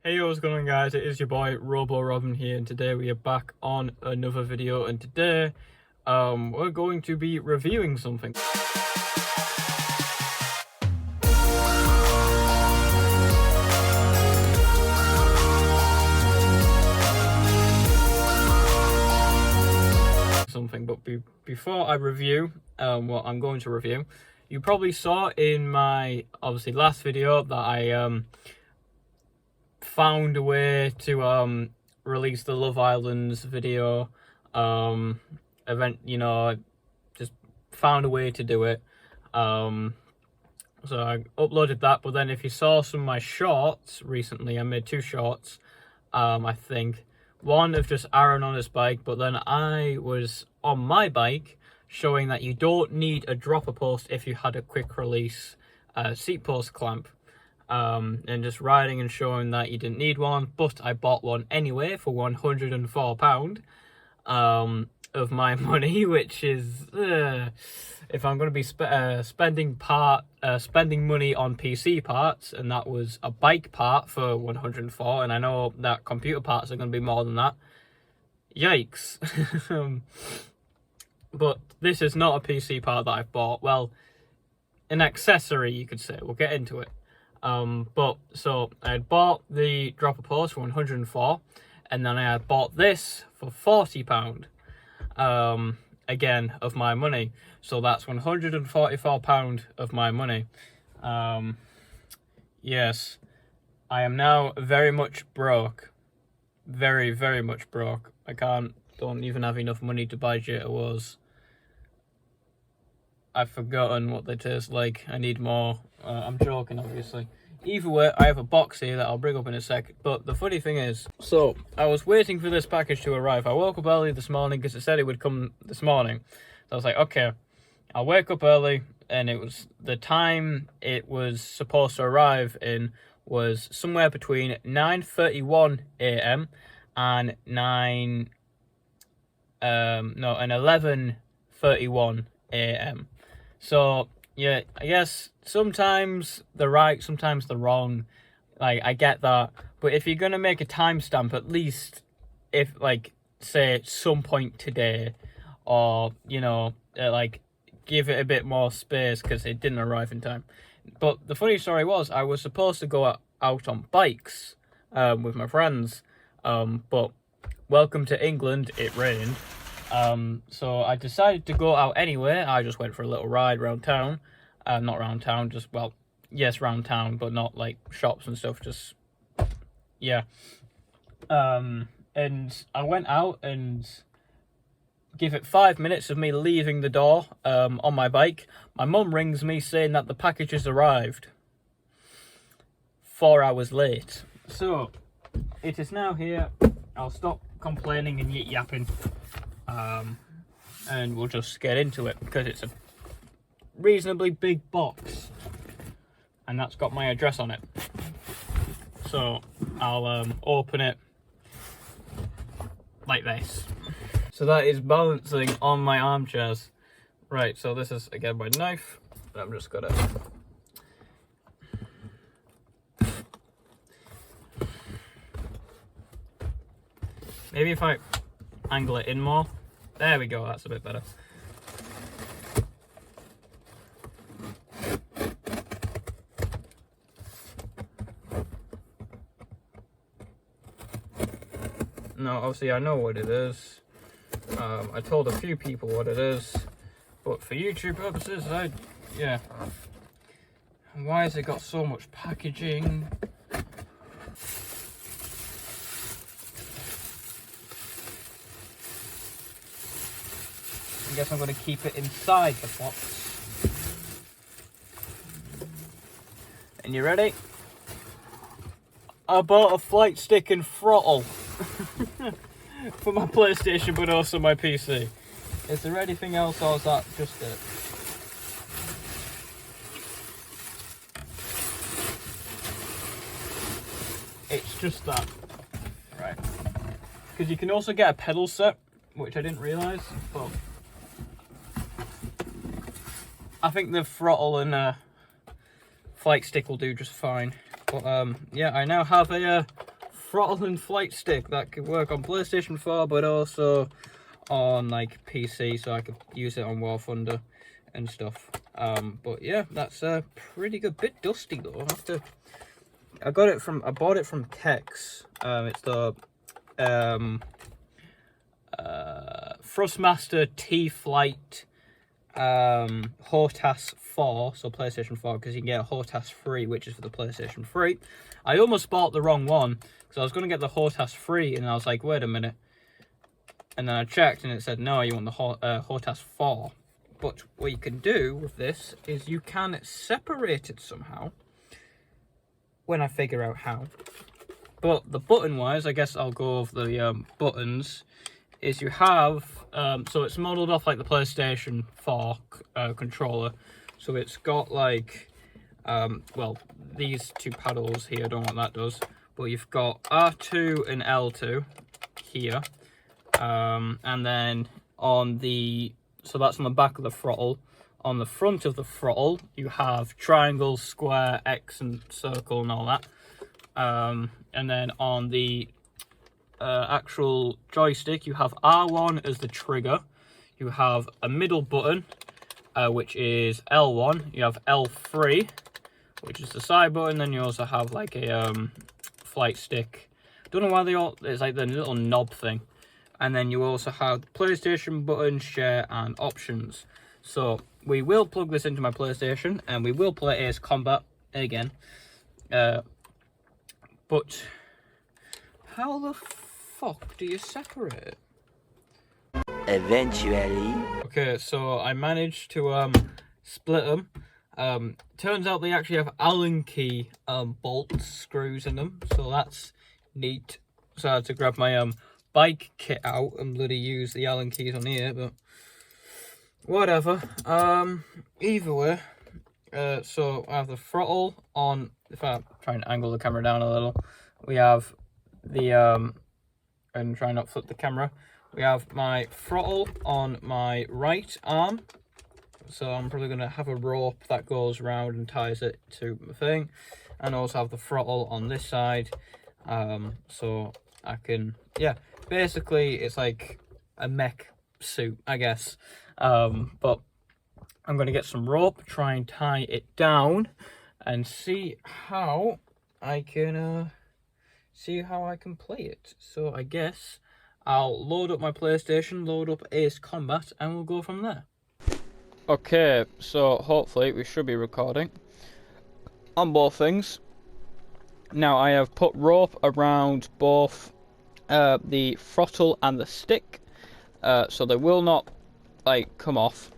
Hey, what's going on, guys? It is your boy Robo Robin here, and today we are back on another video. And today we're going to be reviewing something. But before I review what I'm going to review, you probably saw in my last video that I found a way to release the Love Islands video event. Just found a way to do it. So I uploaded that, but then if you saw some of my shorts recently, I made two shorts, I think. One of just Aaron on his bike, but then I was on my bike showing that you don't need a dropper post if you had a quick release seat post clamp. And just riding and showing that you didn't need one, but I bought one anyway for £104 of my money, which is if I'm going to be spending money on PC parts, and that was a bike part for 104, and I know that computer parts are going to be more than that. Yikes. But this is not a PC part that I've bought. Well, an accessory, you could say. We'll get into it. So I had bought the dropper post for 104, and then I had bought this for £40, again, of my money. So that's £144 of my money. Yes, I am now very much broke. Very, very much broke. Don't even have enough money to buy JTOs. I've forgotten what they taste like. I need more. I'm joking, obviously. Either way, I have a box here that I'll bring up in a sec. But the funny thing is, so I was waiting for this package to arrive. I woke up early this morning because it said it would come this morning. So I was like, okay, I'll wake up early. And it was the time it was supposed to arrive in was somewhere between 9:31 a.m. and 11:31 a.m. So yeah, I guess sometimes they're right, sometimes they're wrong. Like, I get that, but if you're gonna make a timestamp, at least if, like, say some point today, or like, give it a bit more space because it didn't arrive in time. But the funny story was, I was supposed to go out on bikes with my friends, but welcome to England, it rained. So I decided to go out anyway. I just went for a little ride around town. Not around town, just, well, yes, around town, but not like shops and stuff, just, yeah. And I went out, and give it 5 minutes of me leaving the door on my bike, my mum rings me saying that the package has arrived. 4 hours late. So, it is now here. I'll stop complaining and yapping. And we'll just get into it, because it's a reasonably big box, and that's got my address on it. So I'll open it like this. So that is balancing on my armchairs. Right, so this is again my knife. I'm just gonna maybe if I angle it in more. There we go, that's a bit better. Now, obviously, I know what it is. I told a few people what it is, but for YouTube purposes, yeah. Why has it got so much packaging? I guess I'm going to keep it inside the box. And you ready? I bought a flight stick and throttle for my PlayStation, but also my PC. Is there anything else, or is that just it? It's just that. Right. Because you can also get a pedal set, which I didn't realise, but I think the throttle and flight stick will do just fine. But yeah, I now have a throttle and flight stick that could work on PlayStation 4, but also on like PC, so I could use it on War Thunder and stuff. But yeah, that's pretty good. Bit dusty though. I bought it from Kex. It's the Thrustmaster T-flight Hotas 4, so PlayStation 4, because you can get a Hotas 3, which is for the PlayStation 3. I almost bought the wrong one, because I was going to get the Hotas 3, and I was like, wait a minute. And then I checked, and it said, no, you want the Hotas 4. But what you can do with this is you can separate it somehow, when I figure out how. But the button-wise, I guess I'll go over the buttons, is you have, so it's modelled off like the PlayStation 4 controller. So it's got like, well, these two paddles here, I don't know what that does. But you've got R2 and L2 here. And then on the, so that's on the back of the throttle. On the front of the throttle, you have triangle, square, X, and circle, and all that. And then on the actual joystick, you have R1 as the trigger. You have a middle button, which is L1. You have L3, which is the side button. Then you also have like a flight stick. Don't know why they all, it's like the little knob thing. And then you also have the PlayStation button, share, and options. So we will plug this into my PlayStation, and we will play Ace Combat again. But how the fuck do you separate it? Eventually. Okay, so I managed to split them. Turns out they actually have Allen key bolts, screws in them, so that's neat. So I had to grab my bike kit out and bloody use the Allen keys on here, but whatever. Either way, so I have the throttle on. If I try and angle the camera down a little, we have the and try not to flip the camera. We have my throttle on my right arm, so I'm probably gonna have a rope that goes around and ties it to the thing, and also have the throttle on this side, so I can, yeah, basically it's like a mech suit, I guess. But I'm gonna get some rope, try and tie it down, and see how I can play it. So I guess I'll load up my PlayStation, load up Ace Combat, and we'll go from there. Okay, so hopefully we should be recording on both things. Now I have put rope around both the throttle and the stick, so they will not like come off.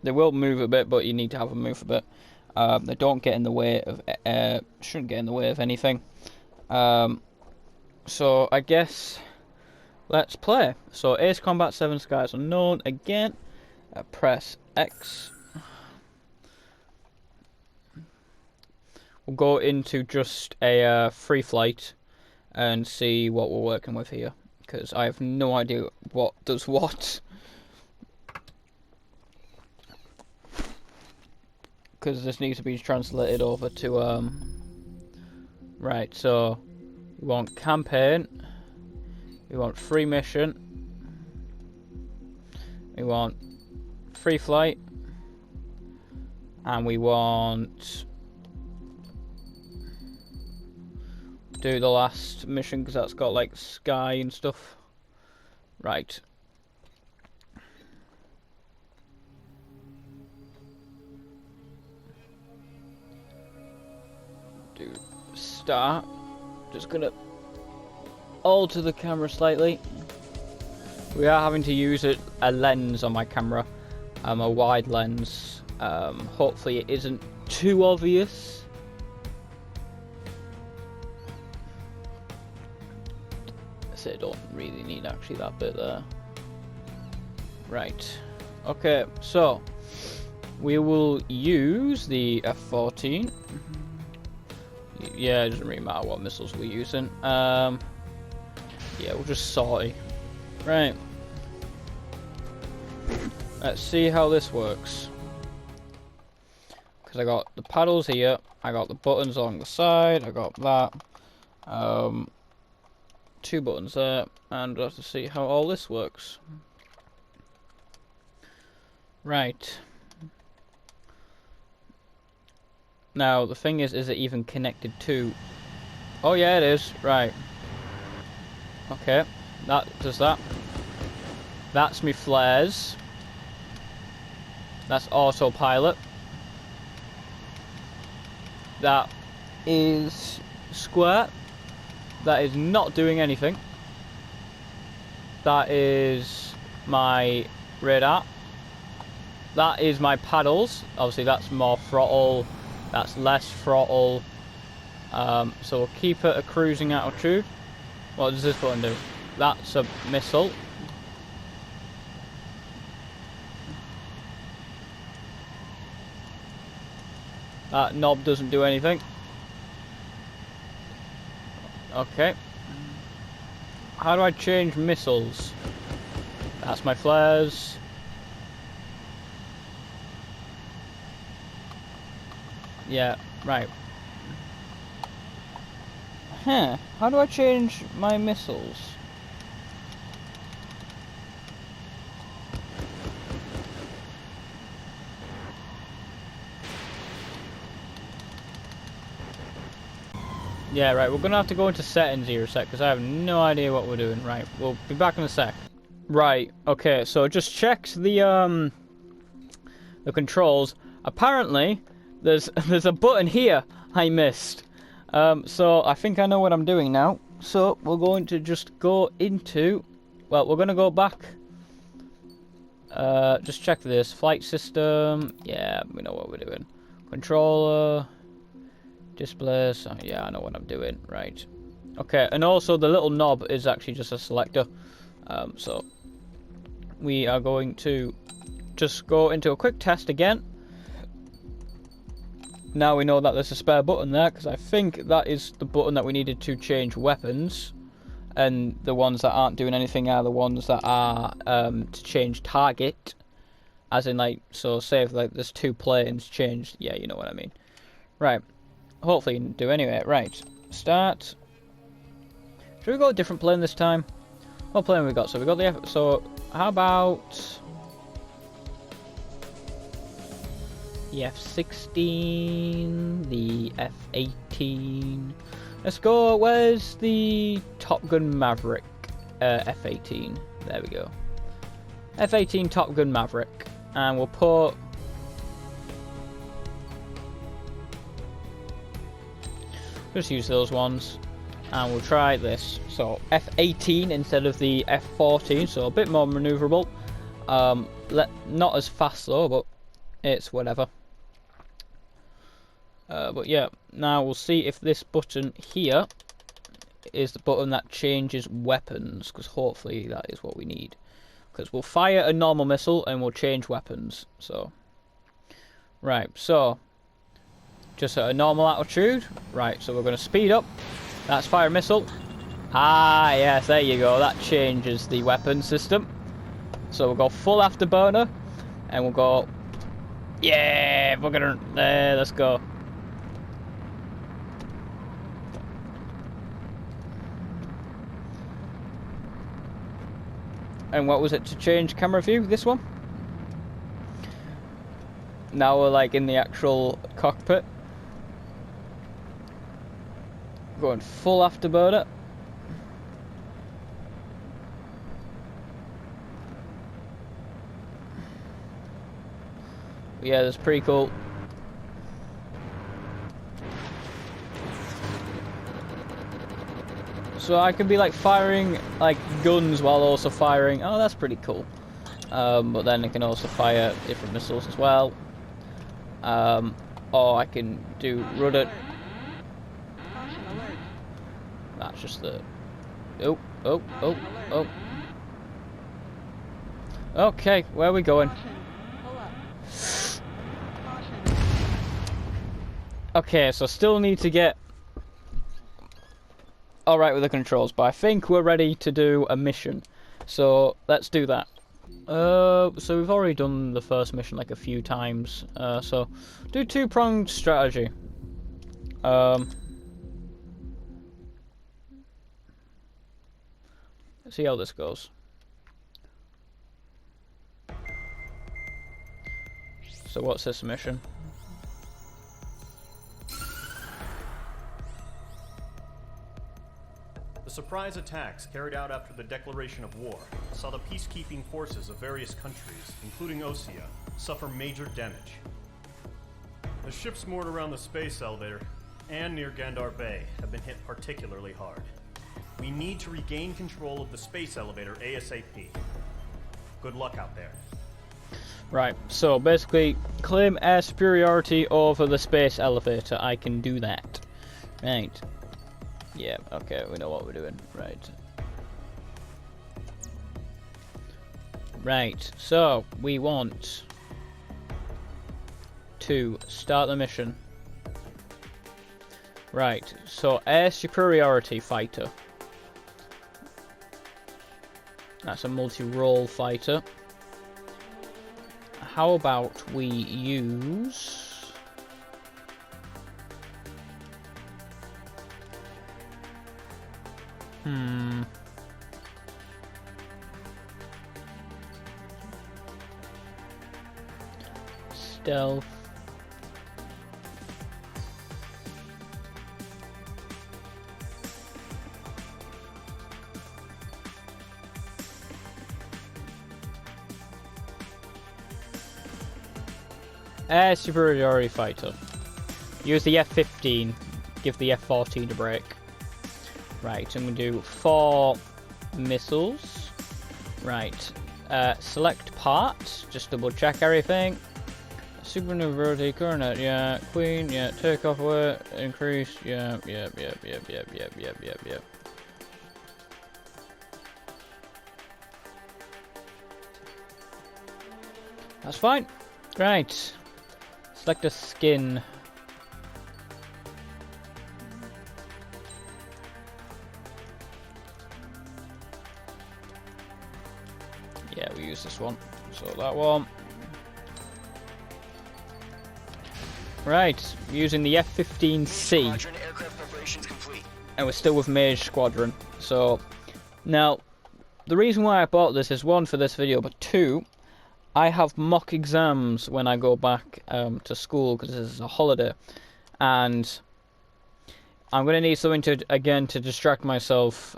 They will move a bit, but you need to have them move a bit. They don't get in the way of, shouldn't get in the way of anything. So I guess let's play. So Ace Combat 7 Skies Unknown again. Press X. We'll go into just a free flight and see what we're working with here, because I have no idea what does what. Because this needs to be translated over to right, so we want campaign, we want free mission, we want free flight, and we want do the last mission because that's got like sky and stuff. Right. Do start. Just gonna alter the camera slightly. We are having to use a lens on my camera, a wide lens. Hopefully it isn't too obvious. So I don't really need actually that bit there. Right. Okay, so we will use the F-14. Yeah, it doesn't really matter what missiles we're using. Yeah, we'll just sortie. Right. Let's see how this works. Because I got the paddles here, I got the buttons along the side. I got that. 2 buttons there, and we'll have to see how all this works. Right. Now, the thing is it even connected to... Oh yeah, it is. Right. Okay. That does that. That's me flares. That's autopilot. That is square. That is not doing anything. That is my radar. That is my paddles. Obviously that's more throttle. That's less throttle. So we'll keep it at cruising altitude. What does this button do? That's a missile. That knob doesn't do anything. Okay. How do I change missiles? That's my flares. Yeah, right. Huh. How do I change my missiles? Yeah, right, we're gonna have to go into settings here a sec, because I have no idea what we're doing. Right, we'll be back in a sec. Right, okay, so just checked the controls. Apparently, there's a button here I missed. So I think I know what I'm doing now. So we're going to just go into... Well, we're gonna go back. Just check this. Flight system. Yeah, we know what we're doing. Controller. Displays. Oh, yeah, I know what I'm doing. Right. Okay, and also the little knob is actually just a selector. So we are going to just go into a quick test again. Now we know that there's a spare button there, because I think that is the button that we needed to change weapons. And the ones that aren't doing anything are the ones that are to change target. As in, like, so say if like there's 2 planes changed. Yeah, you know what I mean. Right. Hopefully you can do anyway. Right. Start. Should we go a different plane this time? What plane have we got? So we got the F... So how about... the F-16, the F-18. Let's go, where's the Top Gun Maverick? F-18, there we go. F-18 Top Gun Maverick. And we'll put... just use those ones. And we'll try this. So, F-18 instead of the F-14, so a bit more manoeuvrable. Not as fast though, but it's whatever. But yeah, now we'll see if this button here is the button that changes weapons, because hopefully that is what we need. Because we'll fire a normal missile and we'll change weapons. So, right, so just at a normal altitude. Right, so we're going to speed up. That's fire a missile. Ah, yes, there you go. That changes the weapon system. So we'll go full afterburner, and we'll go. Yeah, we're gonna. Let's go. And what was it to change camera view? This one? Now we're like in the actual cockpit. Going full afterburner. Yeah, that's pretty cool. So I can be like firing like guns while also firing. Oh, that's pretty cool. But then I can also fire different missiles as well. Or I can do rudder. That's just the. Oh. Okay, where are we going? Okay, so still need to get alright with the controls, but I think we're ready to do a mission. So let's do that. So we've already done the first mission like a few times. So do 2-pronged strategy. Let's see how this goes. So what's this mission? The surprise attacks carried out after the declaration of war saw the peacekeeping forces of various countries, including Osea, suffer major damage. The ships moored around the space elevator and near Gandar Bay have been hit particularly hard. We need to regain control of the space elevator ASAP. Good luck out there. Right, so basically, claim air superiority over the space elevator. I can do that. Right. Yeah, okay, we know what we're doing. Right. Right, so we want to start the mission. Right, so air superiority fighter. That's a multi-role fighter. How about we use... Stealth. Air superiority fighter. Use the F-15. Give the F-14 a break. Right, I'm going to do 4 missiles. Right. Select part. Just double check everything. Supernumerity, coronet, yeah. Queen, yeah. Take off alert. Increase, yeah. Yep. That's fine. Right. Select a skin. Yeah, we use this one. So that one. Right, using the F-15C. And we're still with Mage Squadron. So, now, the reason why I bought this is 1, for this video, but 2, I have mock exams when I go back to school, because this is a holiday. And I'm going to need something to distract myself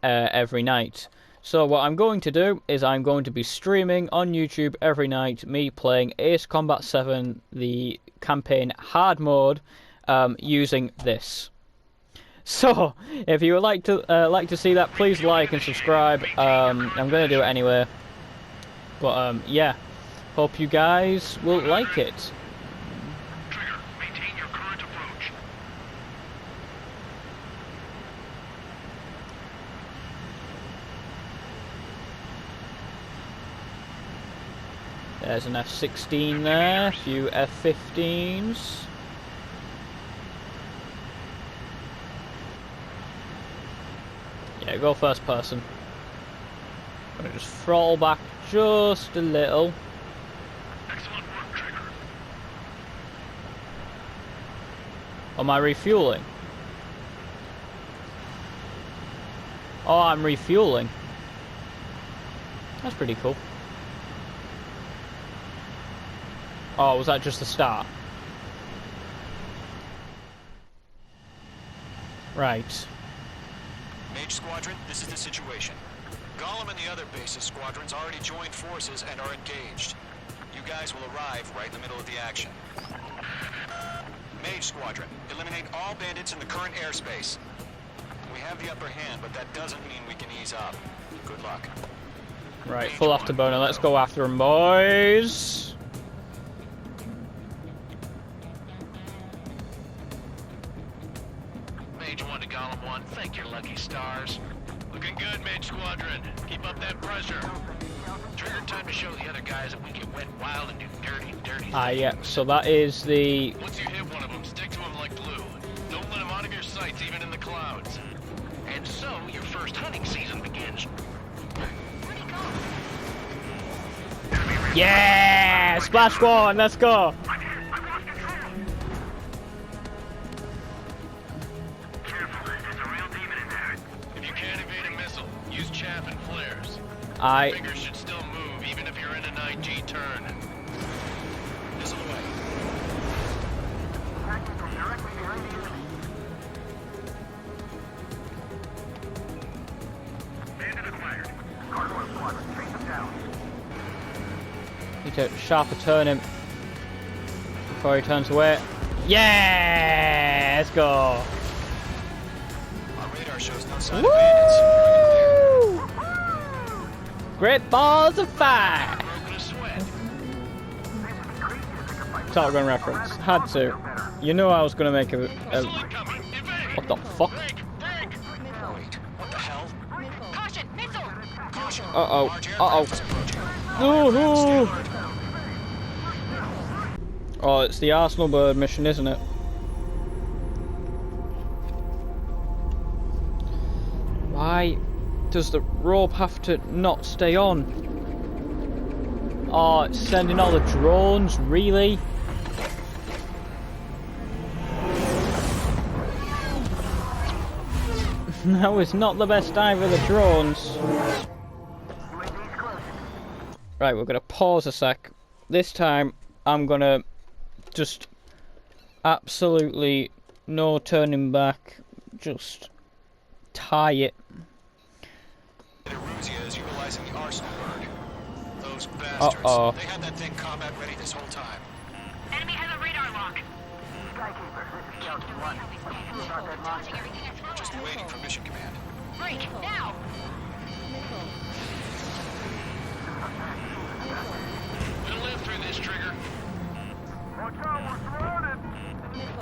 every night. So what I'm going to do is I'm going to be streaming on YouTube every night, me playing Ace Combat 7, the campaign hard mode, using this. So if you would like to see that, please like and subscribe. I'm going to do it anyway. But yeah, hope you guys will like it. Trigger, maintain your current approach. There's an F-16 there, a few F-15s. Yeah, go first person. I'm gonna just throttle back just a little. Excellent work, Trigger. Am I refueling? Oh, I'm refueling. That's pretty cool. Oh, was that just the start? Right. Mage Squadron, this is the situation. Gollum and the other bases squadrons already joined forces and are engaged. You guys will arrive right in the middle of the action. Mage Squadron, eliminate all bandits in the current airspace. We have the upper hand, but that doesn't mean we can ease up. Good luck. Right, full afterburner. Let's go after them, boys. Mage 1 to Gollum 1, thank your lucky stars. Looking good, Mage Squadron. Keep up that pressure. Trigger, time to show the other guys that we can wet wild and do dirty things. Ah, yeah, so that is the... Once you hit one of them, stick to him like glue. Don't let him out of your sights, even in the clouds. And so, your first hunting season begins. Yeah! Splash one, let's go! Fingers should still move even if you're in an IG turn. Missile away. Need to sharper turn him before he turns away. Yeah, let's go. Our radar shows no sign of bandits. Woo! Great balls of fire. Broken a sweat. Top Gun reference. Had to. You know I was gonna make a Missile incoming. Evade. what the fuck? Break. Wait, what the hell? Caution, missile. Caution. Uh-oh. Large Uh-oh. aircraft is approaching. Woohoo! Oh, it's the Arsenal Bird mission, isn't it? Why does the rope have to not stay on? Oh, it's sending all the drones, really? That was not the best dive of the drones. Right, we're gonna pause a sec. This time, I'm gonna just absolutely no turning back. Just tie it. Eruzia is utilizing the Arsenal bird. Those bastards. They had that thing combat ready this whole time. Enemy has a radar lock. We're just waiting for mission command. Break, now! We'll live through this, Trigger.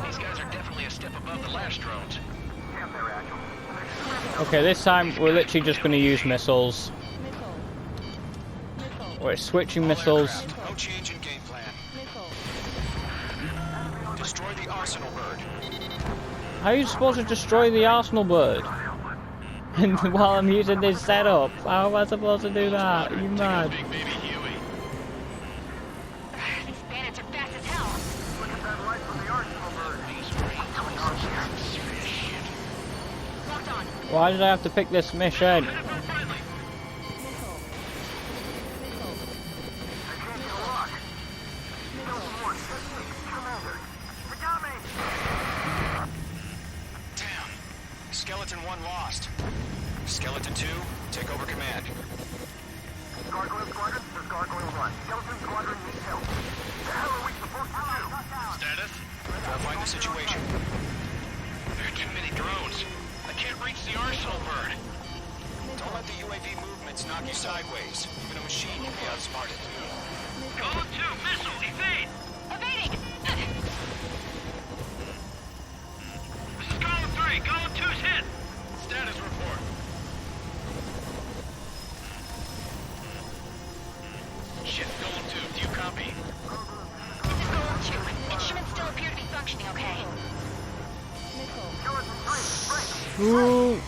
These guys are definitely a step above the last drones. Okay, this time we're literally just gonna use missiles. We're switching All missiles. aircraft, no change in game plan. Destroy the Arsenal bird. How are you supposed to destroy the Arsenal Bird? And while I'm using this setup, how am I supposed to do that? Are you mad? Big baby Huey. These bandits are fast as hell. Serious shit. Locked on. Why did I have to pick this mission? Friendly. Damn. Skeleton 1 lost. Skeleton 2, take over command. Gargoyle Squadron, this is Gargoyle 1. Skeleton Squadron needs help. The hell are we supposed to do? Status? Verifying the situation. There are too many drones. I can't reach the Arsenal bird. Don't let the UAV movements knock you sideways. Even a machine can be outsmarted. Go to missile, evade! Evading! This is Golem 3. Golem 2's hit. Status report. Shit, Golem 2, do you copy? This is Golem 2. Instruments still appear to be functioning okay. Skeleton 3, break! Ooh.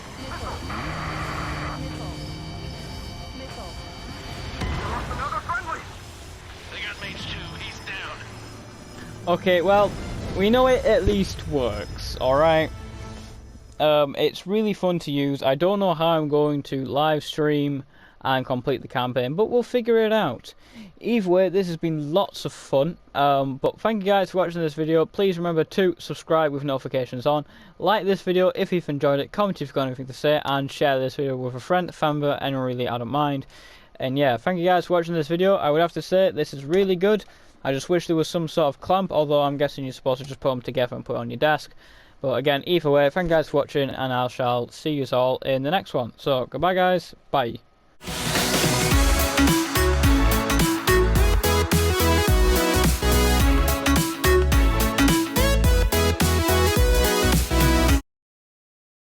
Lost another friendly! They got mates 2. He's down. Okay, well, we know it at least works, alright? It's really fun to use. I don't know how I'm going to live stream and complete the campaign, but we'll figure it out. Either way, this has been lots of fun, but thank you guys for watching this video. Please remember to subscribe with notifications on, like this video if you've enjoyed it, comment if you've got anything to say, and share this video with a friend, family, anyone really, I don't mind. And yeah, thank you guys for watching this video. I would have to say, this is really good. I just wish there was some sort of clamp, although I'm guessing you're supposed to just put them together and put it on your desk. But again, either way, thank you guys for watching, and I shall see you all in the next one. So, goodbye guys, bye.